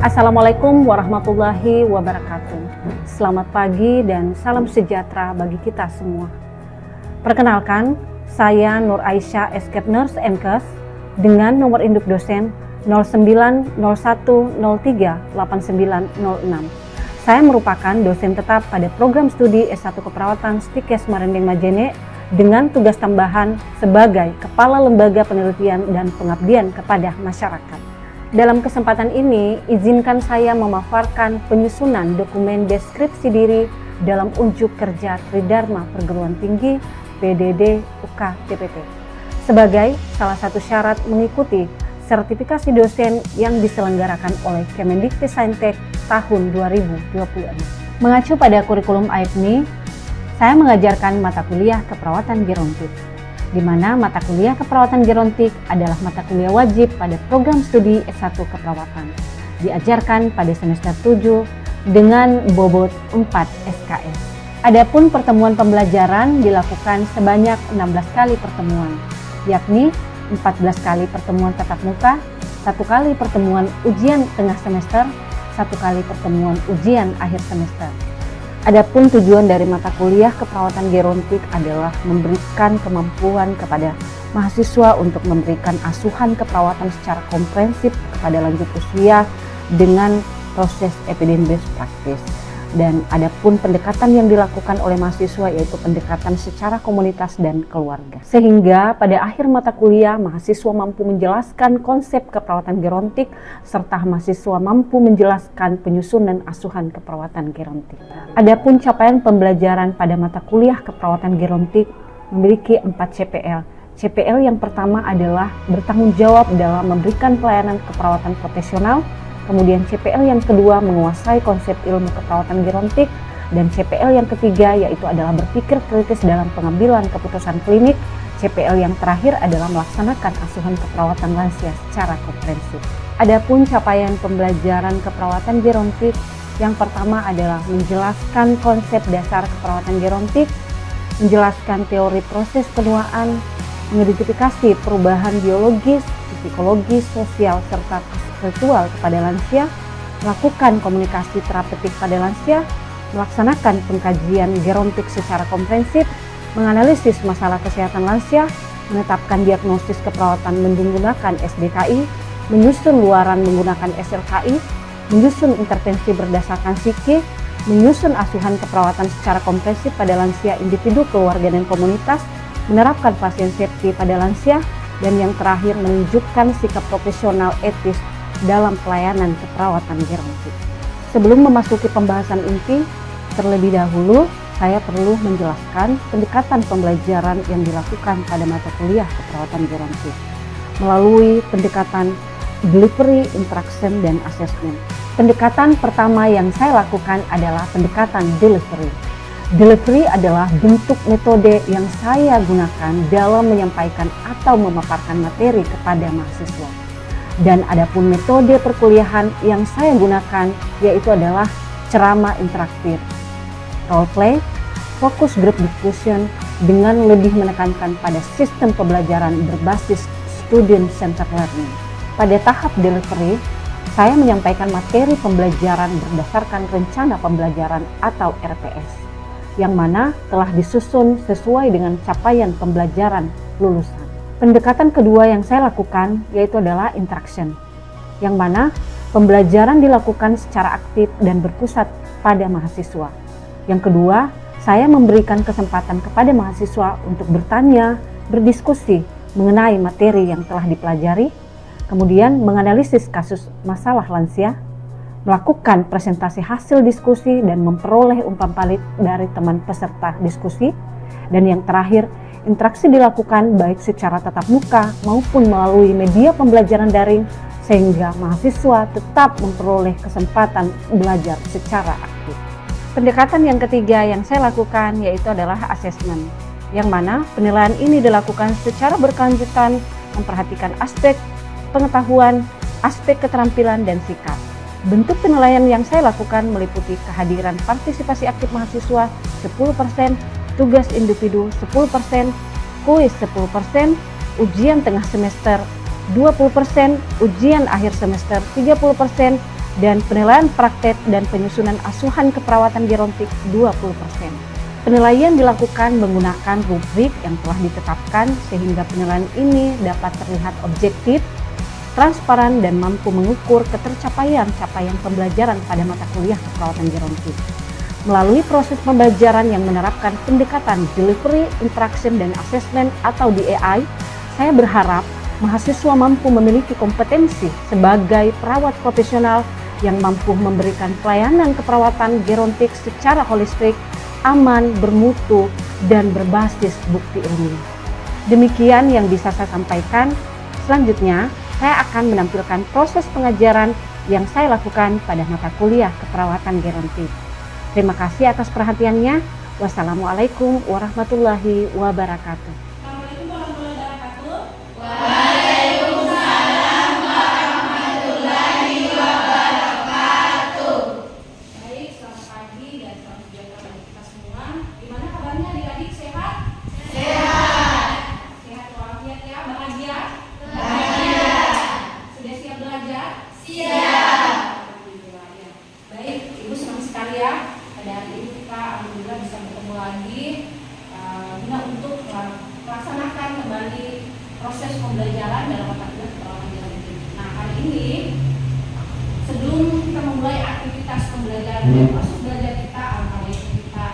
Assalamualaikum warahmatullahi wabarakatuh. Selamat pagi dan salam sejahtera bagi kita semua. Perkenalkan, saya Nur Aisyah Escape Nurse MKes dengan nomor induk dosen 0901038906. Saya merupakan dosen tetap pada program studi S1 Keperawatan Stikes Marinding Majene dengan tugas tambahan sebagai Kepala Lembaga Penelitian dan Pengabdian kepada Masyarakat. Dalam kesempatan ini, izinkan saya memaparkan penyusunan dokumen deskripsi diri dalam unjuk kerja Tridharma Perguruan Tinggi PDD UK TPT sebagai salah satu syarat mengikuti sertifikasi dosen yang diselenggarakan oleh Kemendikbudristek tahun 2026. Mengacu pada kurikulum AIPNI, saya mengajarkan mata kuliah keperawatan gerontik, di mana mata kuliah keperawatan gerontik adalah mata kuliah wajib pada program studi S1 Keperawatan. Diajarkan pada semester 7 dengan bobot 4 SKS. Adapun pertemuan pembelajaran dilakukan sebanyak 16 kali pertemuan, yakni 14 kali pertemuan tatap muka, 1 kali pertemuan ujian tengah semester, 1 kali pertemuan ujian akhir semester. Adapun tujuan dari mata kuliah keperawatan gerontik adalah memberikan kemampuan kepada mahasiswa untuk memberikan asuhan keperawatan secara komprehensif kepada lanjut usia dengan proses epidemiologi praktis. Dan adapun pendekatan yang dilakukan oleh mahasiswa yaitu pendekatan secara komunitas dan keluarga. Sehingga pada akhir mata kuliah mahasiswa mampu menjelaskan konsep keperawatan gerontik serta mahasiswa mampu menjelaskan penyusunan asuhan keperawatan gerontik. Adapun capaian pembelajaran pada mata kuliah keperawatan gerontik memiliki 4 CPL. CPL yang pertama adalah bertanggung jawab dalam memberikan pelayanan keperawatan profesional. Kemudian CPL yang kedua menguasai konsep ilmu keperawatan gerontik, dan CPL yang ketiga yaitu adalah berpikir kritis dalam pengambilan keputusan klinik. CPL yang terakhir adalah melaksanakan asuhan keperawatan lansia secara komprehensif. Adapun capaian pembelajaran keperawatan gerontik yang pertama adalah menjelaskan konsep dasar keperawatan gerontik, menjelaskan teori proses penuaan, mengidentifikasi perubahan biologis, psikologis, sosial, serta spiritual kepada lansia, melakukan komunikasi terapeutik pada lansia, melaksanakan pengkajian gerontik secara komprehensif, menganalisis masalah kesehatan lansia, menetapkan diagnosis keperawatan menggunakan SDKI, menyusun luaran menggunakan SLKI, menyusun intervensi berdasarkan psiki, menyusun asuhan keperawatan secara komprehensif pada lansia, individu, keluarga, dan komunitas, menerapkan pasien safety pada lansia, dan yang terakhir menunjukkan sikap profesional etis dalam pelayanan keperawatan gerontik. Sebelum memasuki pembahasan inti, terlebih dahulu saya perlu menjelaskan pendekatan pembelajaran yang dilakukan pada mata kuliah keperawatan gerontik melalui pendekatan delivery, interaction, dan assessment. Pendekatan pertama yang saya lakukan adalah pendekatan delivery. Delivery adalah bentuk metode yang saya gunakan dalam menyampaikan atau memaparkan materi kepada mahasiswa. Dan adapun metode perkuliahan yang saya gunakan yaitu adalah ceramah interaktif, role play, focus group discussion dengan lebih menekankan pada sistem pembelajaran berbasis student centered learning. Pada tahap delivery, saya menyampaikan materi pembelajaran berdasarkan rencana pembelajaran atau RPS, yang mana telah disusun sesuai dengan capaian pembelajaran lulusan. Pendekatan kedua yang saya lakukan yaitu adalah interaction, yang mana pembelajaran dilakukan secara aktif dan berpusat pada mahasiswa. Yang kedua, saya memberikan kesempatan kepada mahasiswa untuk bertanya, berdiskusi mengenai materi yang telah dipelajari, kemudian menganalisis kasus masalah lansia, melakukan presentasi hasil diskusi dan memperoleh umpan balik dari teman peserta diskusi, dan yang terakhir, interaksi dilakukan baik secara tatap muka maupun melalui media pembelajaran daring sehingga mahasiswa tetap memperoleh kesempatan belajar secara aktif. Pendekatan yang ketiga yang saya lakukan yaitu adalah assessment, yang mana penilaian ini dilakukan secara berkelanjutan memperhatikan aspek pengetahuan, aspek keterampilan, dan sikap. Bentuk penilaian yang saya lakukan meliputi kehadiran partisipasi aktif mahasiswa 10%, tugas individu 10%, kuis 10%, ujian tengah semester 20%, ujian akhir semester 30%, dan penilaian praktek dan penyusunan asuhan keperawatan gerontik 20%. Penilaian dilakukan menggunakan rubrik yang telah ditetapkan sehingga penilaian ini dapat terlihat objektif, transparan, dan mampu mengukur ketercapaian-capaian pembelajaran pada mata kuliah keperawatan gerontik. Melalui proses pembelajaran yang menerapkan pendekatan delivery, interaction, dan assessment atau DAI, saya berharap mahasiswa mampu memiliki kompetensi sebagai perawat profesional yang mampu memberikan pelayanan keperawatan gerontik secara holistik, aman, bermutu, dan berbasis bukti ilmiah. Demikian yang bisa saya sampaikan. Selanjutnya, saya akan menampilkan proses pengajaran yang saya lakukan pada mata kuliah keperawatan gerontik. Terima kasih atas perhatiannya. Wassalamualaikum warahmatullahi wabarakatuh. Proses pembelajaran dalam mata kuliah keperawatan gerontik. Nah, hari ini sebelum kita memulai aktivitas pembelajaran dan proses belajar kita, alhamdulillah kita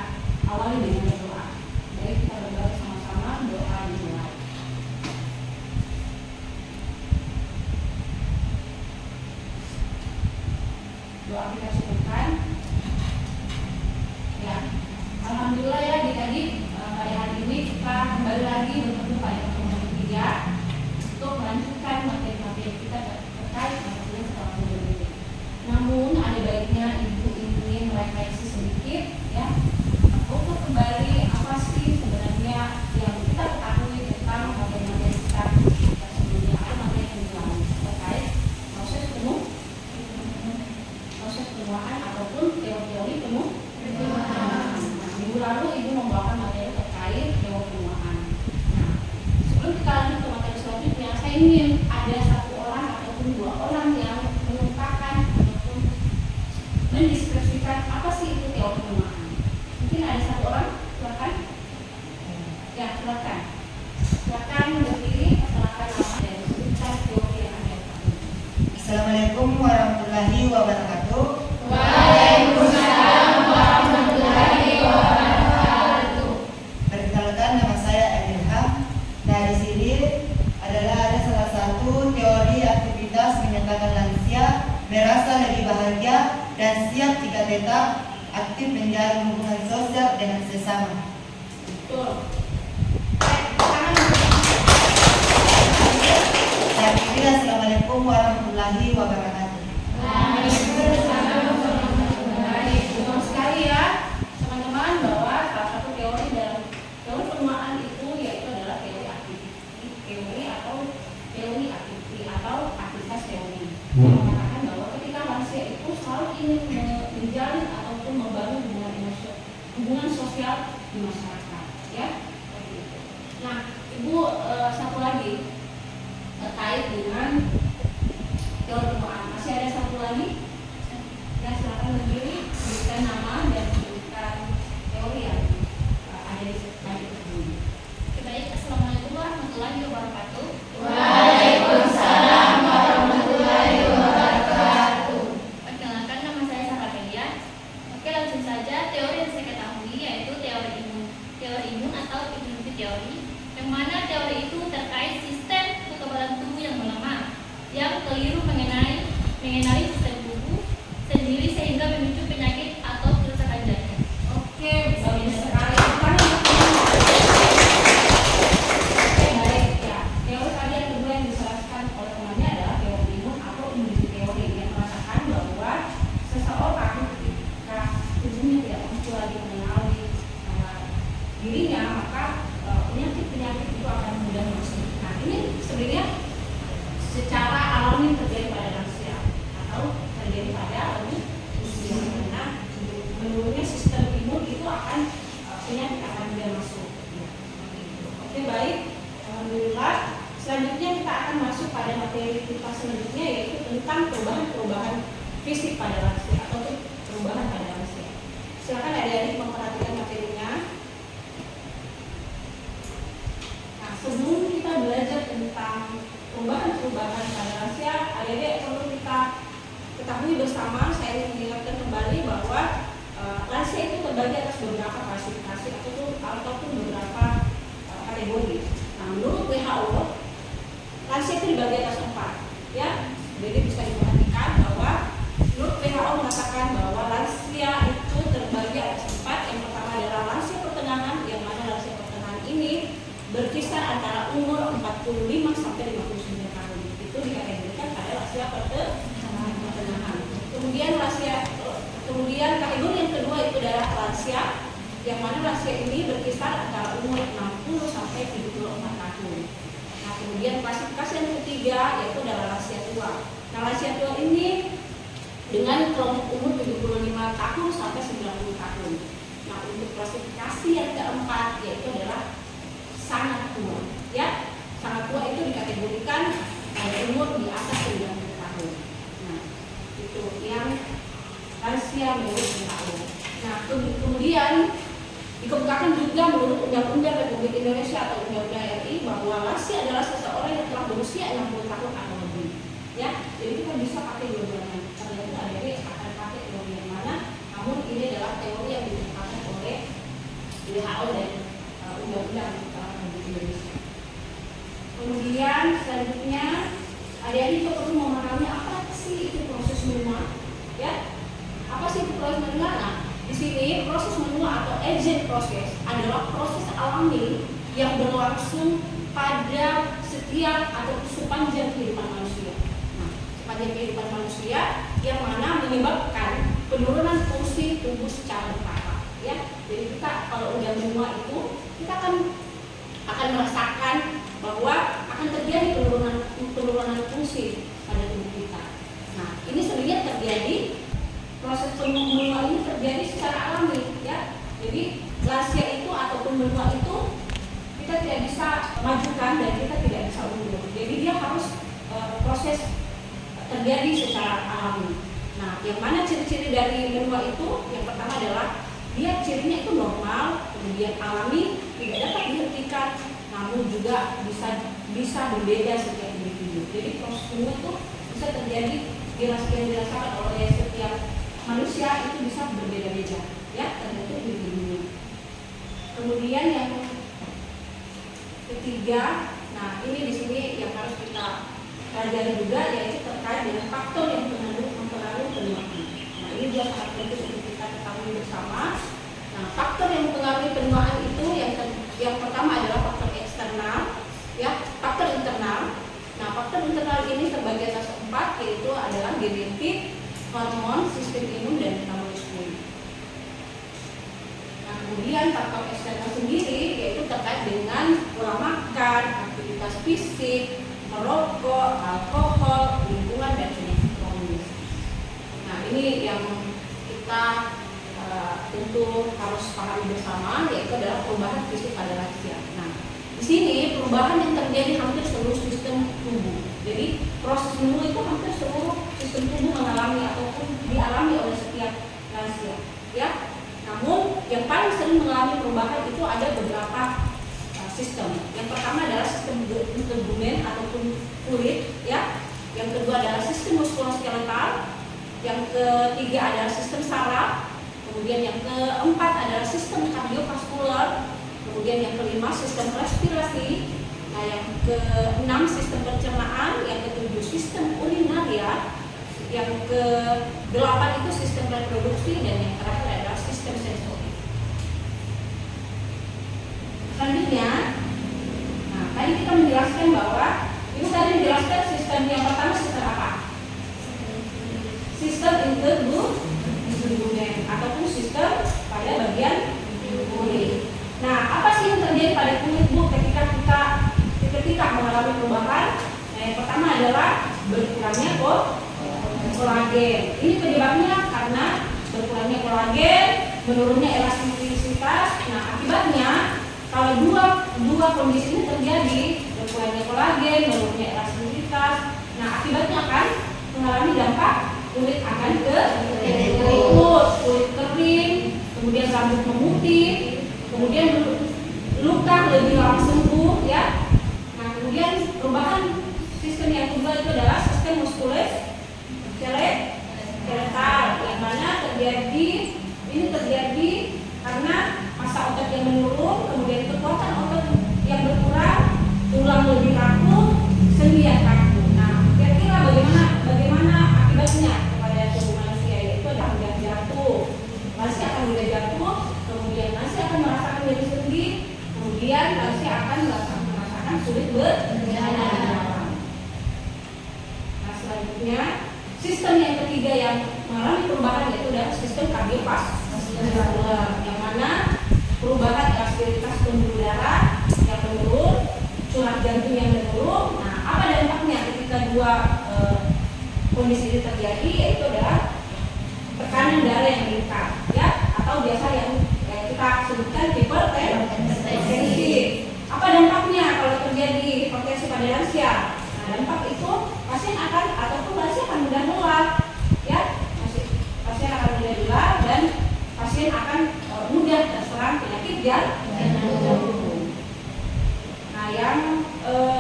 awali dengan doa. Baik, kita berdoa sama-sama, doa dimulai. Doa kita cukupkan. Ya, alhamdulillah ya adik-adik, pada hari ini kita kembali lagi bertemu pada pertemuan ketiga untuk melanjutkan materi-materi kita terkait dengan keperawatan gerontik. Namun ada baiknya ibu ingin merefleksi sedikit ya, untuk kembali apa sih sebenarnya yang kita ketahui tentang materi-materi kita sebelumnya atau materi yang dilalui terkait proses penuaan ataupun teori-teori penuaan. Minggu lalu ibu membawakan materi terkait teori penuaan. Nah, sebelum kita lanjut ke materi selanjutnya, saya ingin ada satu orang ataupun dua orang yang mengungkapkan ataupun mendeskripsikan apa sih itu teori penuaan. Mungkin ada satu orang, silakan. Ya, silakan. Silakan berdiri, silakan nama dan sebutkan teori yang ada. Assalamualaikum warahmatullahi wabarakatuh. Waalaikumsalam warahmatullahi wabarakatuh. Perkenalkan, nama saya Emilham. Nah, di sini ada salah satu teori aktivitas menyatakan lansia merasa lebih bahagia dan siap jika tetap aktif menjalin hubungan sosial dengan sesama. Betul. Yang ini, assalamualaikum warahmatullahi wabarakatuh. Betul sekali ya teman-teman, bahwa salah satu teori dalam teori penuaan itu yaitu adalah teori atau aktivitas teori yang mengatakan bahwa ketika manusia itu selalu ingin menjalin ataupun membangun hubungan sosial di masyarakat ya. Nah, ibu satu lagi terkait dengan teori penuaan. Masih ada satu lagi? Ya, silakan berdiri, berikan nama dan berikan teori yang ada di slide ini. Baik, assalamualaikum warahmatullahi wabarakatuh. Waalaikumsalam warahmatullahi wabarakatuh. Perkenalkan, nama saya Sahadelia. Oke, langsung saja. Teori yang saya ketahui yaitu teori imun atau immunity teori, yang mana teori itu terkait sistem kekebalan tubuh yang melemah, yang keliru mengenali sistem tubuh sendiri sehingga memicu penyakit atau kerusakan jantung. Oke, bagus sekali. Baik ya. Teori tadi yang kedua yang dijelaskan oleh temannya adalah teori imun atau immunity teori yang mengatakan bahwa seseorang ketika tubuhnya tidak mampu lagi mengenali dirinya, maka penyakit itu akan mudah masuk. Nah, ini sebenarnya secara alami terjadi pada lansia atau terjadi pada usia, karena menurunnya sistem imun itu akan penyakit akan mudah masuk. Oke, baik, alhamdulillah. Selanjutnya kita akan masuk pada materi kita selanjutnya, yaitu tentang perubahan-perubahan fisik pada lansia atau perubahan pada lansia. Silakan adik-adik memperhatikan materinya. Nah, sebelum kita belajar tentang perubahan-perubahan pada lansia, adik-adik perlu kita ketahui bersama, saya ingin mengingatkan kembali bahwa lansia itu terbagi atas beberapa klasifikasi ataupun beberapa kategori. Nah, menurut WHO, lansia itu dibagi atas 4, ya. Jadi bisa diperhatikan bahwa menurut WHO mengatakan bahwa lansia itu terbagi atas 4. Yang pertama adalah lansia pertengahan, yang mana lansia pertengahan ini berkisar antara umur 45 sampai 59 tahun. Itu dikategorikan pada lansia pertengahan. Kemudian kategori yang kedua itu adalah lansia, yang mana lansia ini berkisar antara umur 60 sampai 74 tahun. Nah, kemudian klasifikasi yang ketiga yaitu adalah lansia tua. Nah, lansia tua ini dengan kelompok umur 75 tahun sampai 90 tahun. Nah, untuk klasifikasi yang keempat yaitu adalah sangat tua, ya. Sangat tua itu dikategorikan pada umur di atas 90 tahun. Nah, itu yang lansia menurut WHO. Nah, kemudian dikemukakan juga menurut Undang-Undang Republik Indonesia atau Undang-Undang RI bahwa lansia adalah seseorang yang telah berusia 60 tahun atau lebih. Ya, jadi kita bisa pakai dua-duanya. Ternyata adik akan pakai teori yang mana, namun ini adalah teori yang dikemukakan oleh WHO dan Undang-Undang Republik Indonesia. Kemudian selanjutnya adik-adik juga perlu memahami apa sih itu proses menua, ya. Apa sih itu proses menua? Nah, di sini proses menua atau agent proses adalah proses alami yang berlangsung pada setiap atau sepanjang kehidupan manusia. Nah, sepanjang kehidupan manusia yang mana menyebabkan penurunan fungsi tubuh secara bertahap, ya. Jadi kita kalau udah menua itu kita akan merasakan bahwa akan terjadi penurunan fungsi pada tubuh kita. Nah, ini sebenarnya terjadi, proses menua ini terjadi secara alami, ya. Jadi lansia itu ataupun menua itu kita tidak bisa majukan dan kita tidak bisa undur. Jadi dia harus proses terjadi secara alami. Nah, yang mana ciri-ciri dari menua itu? Yang pertama adalah dia cirinya itu normal, kemudian alami, tidak dapat dihentikan, namun juga bisa berbeda setiap individu. Jadi proses menua itu bisa terjadi yang dirasakan oleh setiap manusia itu bisa berbeda-beda, ya, tergantung individunya. Kemudian yang ketiga, nah ini di sini yang harus kita pelajari juga yaitu terkait dengan faktor yang mempengaruhi penuaan. Nah, ini juga sangat penting untuk kita ketahui bersama. Nah, faktor yang mempengaruhi penuaan itu yang pertama adalah faktor eksternal, ya, faktor internal. Nah, faktor internal ini terbagi atas 4, yaitu adalah genetik, hormon, sistem imun, dan metabolisme. Nah, kemudian faktor eksternal sendiri yaitu terkait dengan pola makan, aktivitas fisik, merokok, alkohol, lingkungan, dan penyakit kronis. Nah, ini yang kita tentu harus pahami bersama, yaitu adalah perubahan fisik pada lansia. Nah, di sini perubahan yang terjadi hampir seluruh sistem tubuh. Jadi proses menua itu hampir seluruh sistem tubuh mengalami ataupun dialami oleh setiap lansia, ya. Namun yang paling sering mengalami perubahan itu ada beberapa sistem. Yang pertama adalah sistem integumen ataupun kulit, ya. Yang kedua adalah sistem muskuloskeletal. Yang ketiga adalah sistem saraf. Kemudian yang keempat adalah sistem kardiovaskular. Kemudian yang kelima sistem respirasi. Nah, yang keenam sistem pencernaan. Yang ketujuh sistem urinaria. Yang ke-8 itu sistem reproduksi, dan yang terakhir adalah sistem sensorik. Selanjutnya, nah tadi kita menjelaskan bahwa itu tadi menjelaskan sistem yang pertama sistem apa? Sistem integumen ataupun sistem pada bagian kulit. Nah, apa sih yang terjadi pada kulit, Bu, ketika mengalami perubahan? Nah, yang pertama adalah berkurangnya kolagen. Ini penyebabnya karena berkurangnya kolagen, menurunnya elastisitas. Nah, akibatnya kalau dua kondisi ini terjadi, berkurangnya kolagen, menurunnya elastisitas. Nah, akibatnya akan mengalami dampak kulit akan keriput, kulit kering, kemudian rambut memutih, kemudian luka lebih lama sembuh ya. Nah kemudian perubahan sistem yang kedua itu adalah sistem muskuloskeletal, yang mana terjadi karena massa otot yang menurun, kemudian kekuatan otot yang berkurang, tulang lebih rapuh, sendi yang kaku. Nah kira-kira bagaimana akibatnya kepada tubuh manusia, yaitu ada mudah jatuh, masih akan mudah jatuh, kemudian masih akan merasakan nyeri sendi, kemudian masih akan merasakan sulit berjalan. Nah selanjutnya sistem yang ketiga yang mengalami perubahan yaitu adalah sistem kardiovaskular, yang mana perubahan elastisitas pembuluh darah yang menurun, curah jantung yang menurun. Nah apa dampaknya ketika dua kondisi ini terjadi, yaitu adalah tekanan darah yang meningkat ya, atau biasa yang kita sebutkan hipertensi. Apa dampaknya kalau terjadi hipertensi pada lansia? Nah dampak itu pasien akan mudah lelah ya, pasien akan mudah lelah dan pasien akan mudah terserang penyakit jantung. Nah yang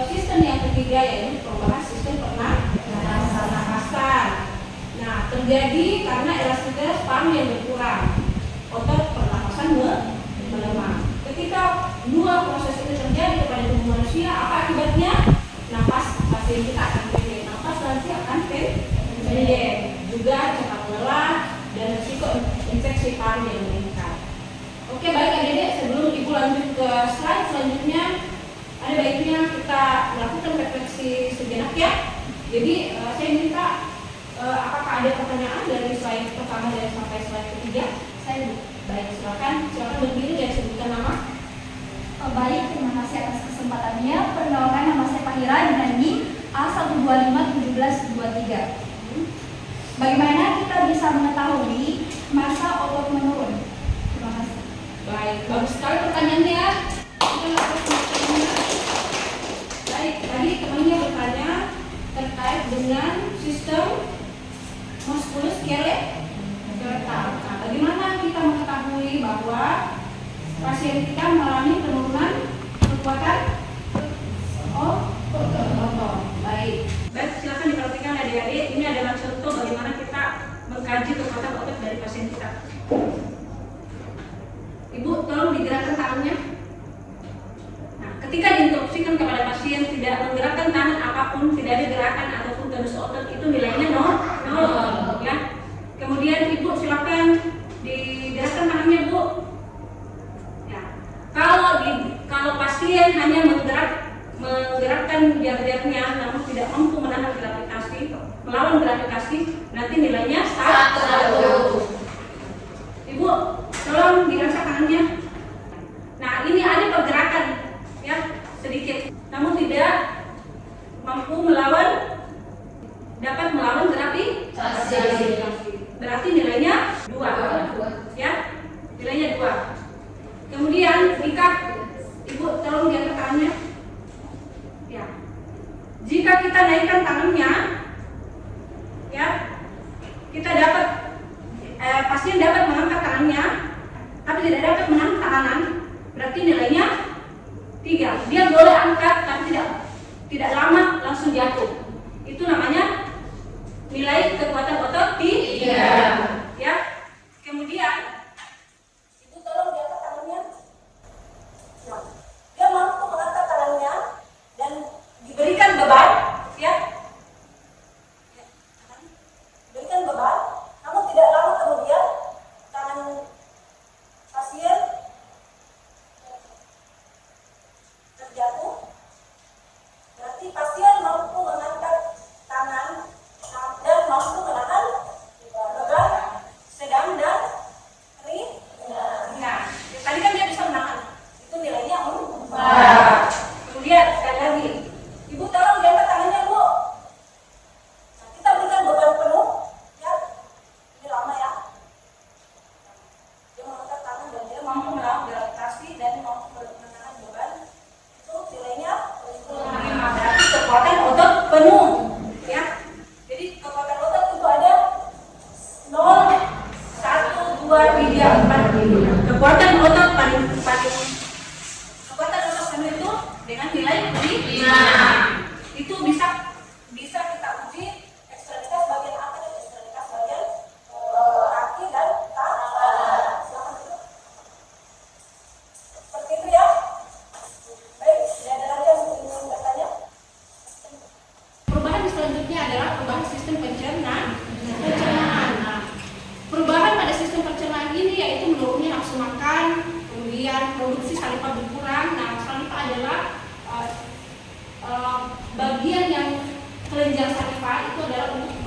sistem yang ketiga yaitu perubahan sistem pernapasan. Nah terjadi karena elastisitas paru yang berkurang, otot pernapasan melemah. Ketika dua proses ini terjadi kepada tubuh manusia, apa akibatnya? Napas pasien kita akan pendek, napas lansia akan pendek, juga cepat lelah dan risiko infeksi paru yang meningkat. Oke baik adik-adik, sebelum ibu lanjut ke slide selanjutnya, ada baiknya kita melakukan refleksi sejenak ya. Jadi saya minta apakah ada pertanyaan dari slide pertama dan sampai slide ketiga? Saya baik, silakan berdiri dan sebutkan nama. Baik, terima kasih atas kesempatannya. Perkenalkan, nama saya Fahira dengan NIM A1251723. Bagaimana kita bisa mengetahui masa otot menurun? Terima kasih. Baik, bagus sekali pertanyaannya. Kita lakukan pertanyaannya. Baik, tadi temannya bertanya terkait dengan sistem muskuloskeletal. Nah, bagaimana kita mengetahui bahwa pasien kita mengalami penurunan kekuatan otot? Baik, silakan diperhatikan adik-adik. Ini adalah contoh bagaimana kita mengkaji kekuatan otot dari pasien kita. Ibu, tolong digerakkan tangannya. Nah, ketika diinstruksikan kepada pasien tidak menggerakkan tangan apapun, tidak ada gerakan ataupun tonus otot, itu nilainya nol ya. Kemudian ibu silakan digerakkan tangannya, Bu. Ya. Kalau pasien hanya menggerakkan jari-jarinya namun tidak mampu menahan melawan gravitasi, nanti nilainya 1. Ibu, tolong dirasakan tangannya. Nah, ini ada pergerakan ya sedikit, namun tidak mampu dapat melawan gravitasi. Berarti nilainya 2. Ya, nilainya 2. Kemudian jika ibu tolong diangkat tangannya. Ya. Jika kita naikkan tangannya, ya, kita dapat pasien dapat mengangkat tangannya, tapi tidak dapat menahan tangan, berarti nilainya 3. Dia boleh angkat, tapi tidak lama langsung jatuh. Itu namanya nilai kekuatan otot 3. Ya. Kemudian ibu tolong diangkat tangannya. Nah, dia mampu mengangkat tangannya dan diberikan beban, ya. Berikan beban, namun tidak lama kemudian tangan pasien terjatuh. Berarti pasien mampu mengangkat tangan dan mampu menahan beban dapat berkurang. Nah, selanjutnya adalah bagian yang kelenjar saliva itu adalah untuk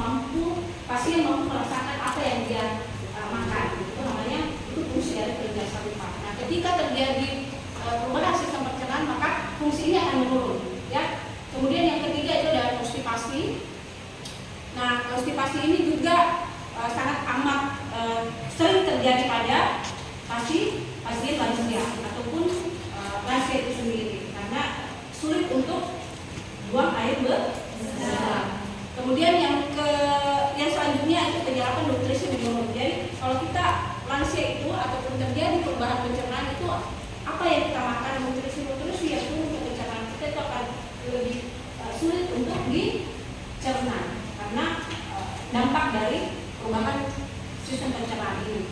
pasien mampu merasakan apa yang dia makan. Itu namanya itu fungsi dari kelenjar saliva. Nah, ketika terjadi perubahan sistem pencernaan maka fungsi ini akan menurun. Ya. Kemudian yang ketiga itu adalah konstipasi. Nah, konstipasi ini juga sangat amat sering terjadi pada pasien lansia ataupun lansia itu sendiri karena sulit untuk buang air besar. Kemudian yang selanjutnya itu penyerapan nutrisi menurun. Jadi kalau kita lansia itu ataupun terjadi perubahan pencernaan itu apa yang kita makan nutrisi yang untuk pencernaan kita itu akan lebih sulit untuk dicerna karena dampak dari perubahan sistem pencernaan ini.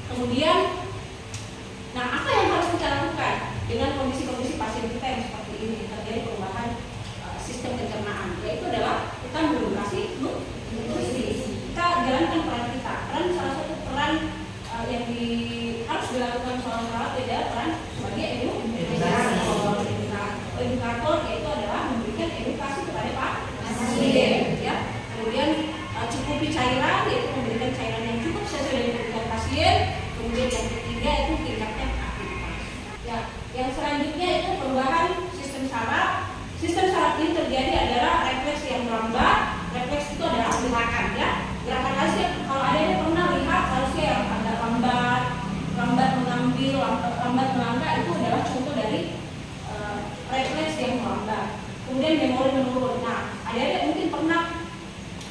Kemudian, nah apa yang harus kita lakukan dengan kondisi-kondisi pasien kita yang seperti ini terjadi perubahan sistem pencernaan? Yaitu adalah kita mengedukasi nutrisi. Kita jalankan peran kita. Salah satu peran yang harus dilakukan seorang perawat adalah peran sebagai edukator, yaitu adalah memberikan edukasi kepada pasien. Ya. Kemudian cukupi cairan, yaitu memberikan cairan yang cukup sesuai dengan kebutuhan pasien. Kemudian yang ketiga itu tingkatkan aktivitas. Ya, yang selanjutnya itu perubahan sistem saraf. Sistem saraf ini terjadi adalah refleks yang melambat. Refleks itu adalah gerakan, ya. Gerakan lansia. Kalau ada yang pernah lihat lansia yang agak lambat mengambil, lambat melangkah, itu adalah contoh dari refleks yang melambat. Kemudian memori menurun. Nah, ada mungkin pernah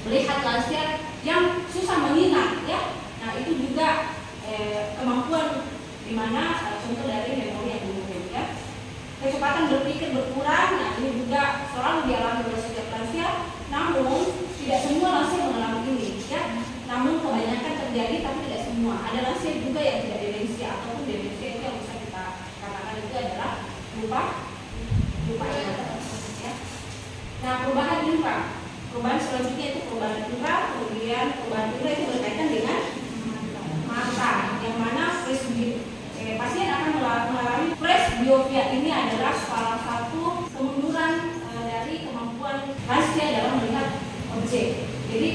melihat lansia yang susah mengingat, ya. Nah, itu juga kemampuan di mana contoh dari memori yang menurun, ya. Kecepatan berpikir berkurang. Nah, ini juga selalu dialami oleh setiap lansia. Namun tidak semua lansia mengalami ini, ya. Namun kebanyakan terjadi, tapi tidak semua. Ada lansia juga yang tidak demensia ataupun demensia itu yang bisa kita katakan itu adalah lupa ingatan, ya. Nah, perubahan indera. Perubahan selanjutnya itu perubahan indera. Kemudian perubahan indera itu berkaitan dengan mata, yang mana pasien akan mengalami presbiopia. Ini adalah salah satu kemunduran dari kemampuan lansia dalam melihat objek. Jadi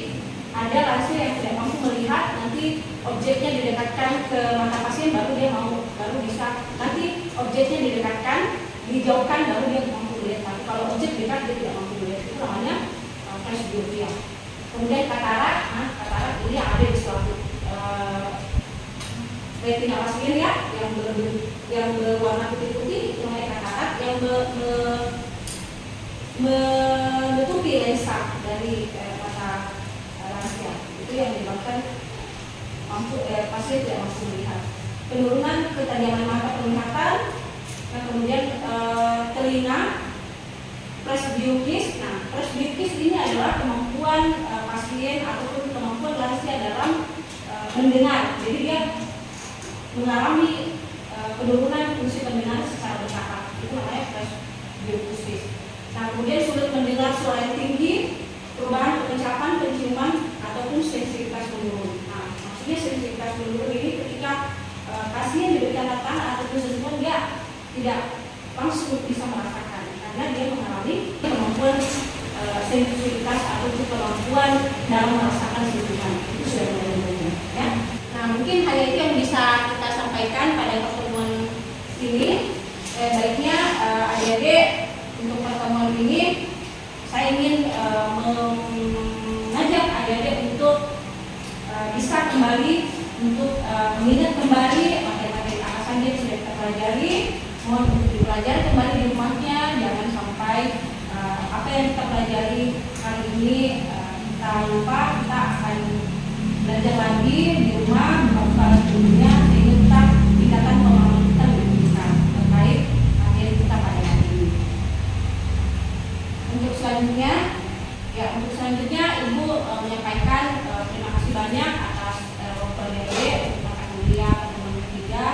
ada lansia yang tidak mampu melihat, nanti objeknya didekatkan ke mata pasien baru dia baru bisa. Nanti objeknya didekatkan, dijauhkan baru dia mampu melihat. Tapi kalau objek dekat dia tidak mampu melihat. Itu namanya presbiopia. Kemudian katarak. Nah, katarak ini yang ada di suatu retina pasien, ya, yang berwarna putih-putih, itu namanya katarak, yang menutupi lensa dari mata lansia. Itu yang menyebabkan pasien tidak mampu melihat. Penurunan ketajaman mata penglihatan. Nah, kemudian telinga, presbiopis. Nah, presbiopis ini adalah kemampuan pasien ataupun kemampuan lansia dalam mendengar. Jadi dia mengalami penurunan fungsi pendengaran secara bertahap. Itu namanya presbiopis. Nah, kemudian sulit mendengar suara yang tinggi, perubahan pencapan, penciuman, ataupun sensitivitas menurun. Nah, maksudnya sensitivitas menurun ini ketika pasien diberikan tantangan ataupun sentuhan dia tidak langsung bisa merasakan karena dia mengalami kemampuan sensitivitas ataupun kemampuan dalam merasakan sentuhan. Itu sudah mulai menurun, ya. Nah, mungkin hanya itu yang bisa kita sampaikan pada pertemuan ini. Baiknya adik-adik, untuk pertemuan ini saya ingin mengajak adik-adik untuk bisa kembali untuk mengingat kembali materi-materi apa saja yang sudah kita pelajari. Mohon untuk dipelajari kembali di rumahnya, jangan sampai apa yang kita pelajari hari ini kita lupa. Kita akan belajar lagi di rumah, buka sebelumnya, sehingga kita tingkatkan pemahaman kita lebih besar terkait materi kita pada hari ini. Untuk selanjutnya Ibu menyampaikan terima kasih banyak atas waktu adik-adik untuk mata kuliah pertemuan ketiga.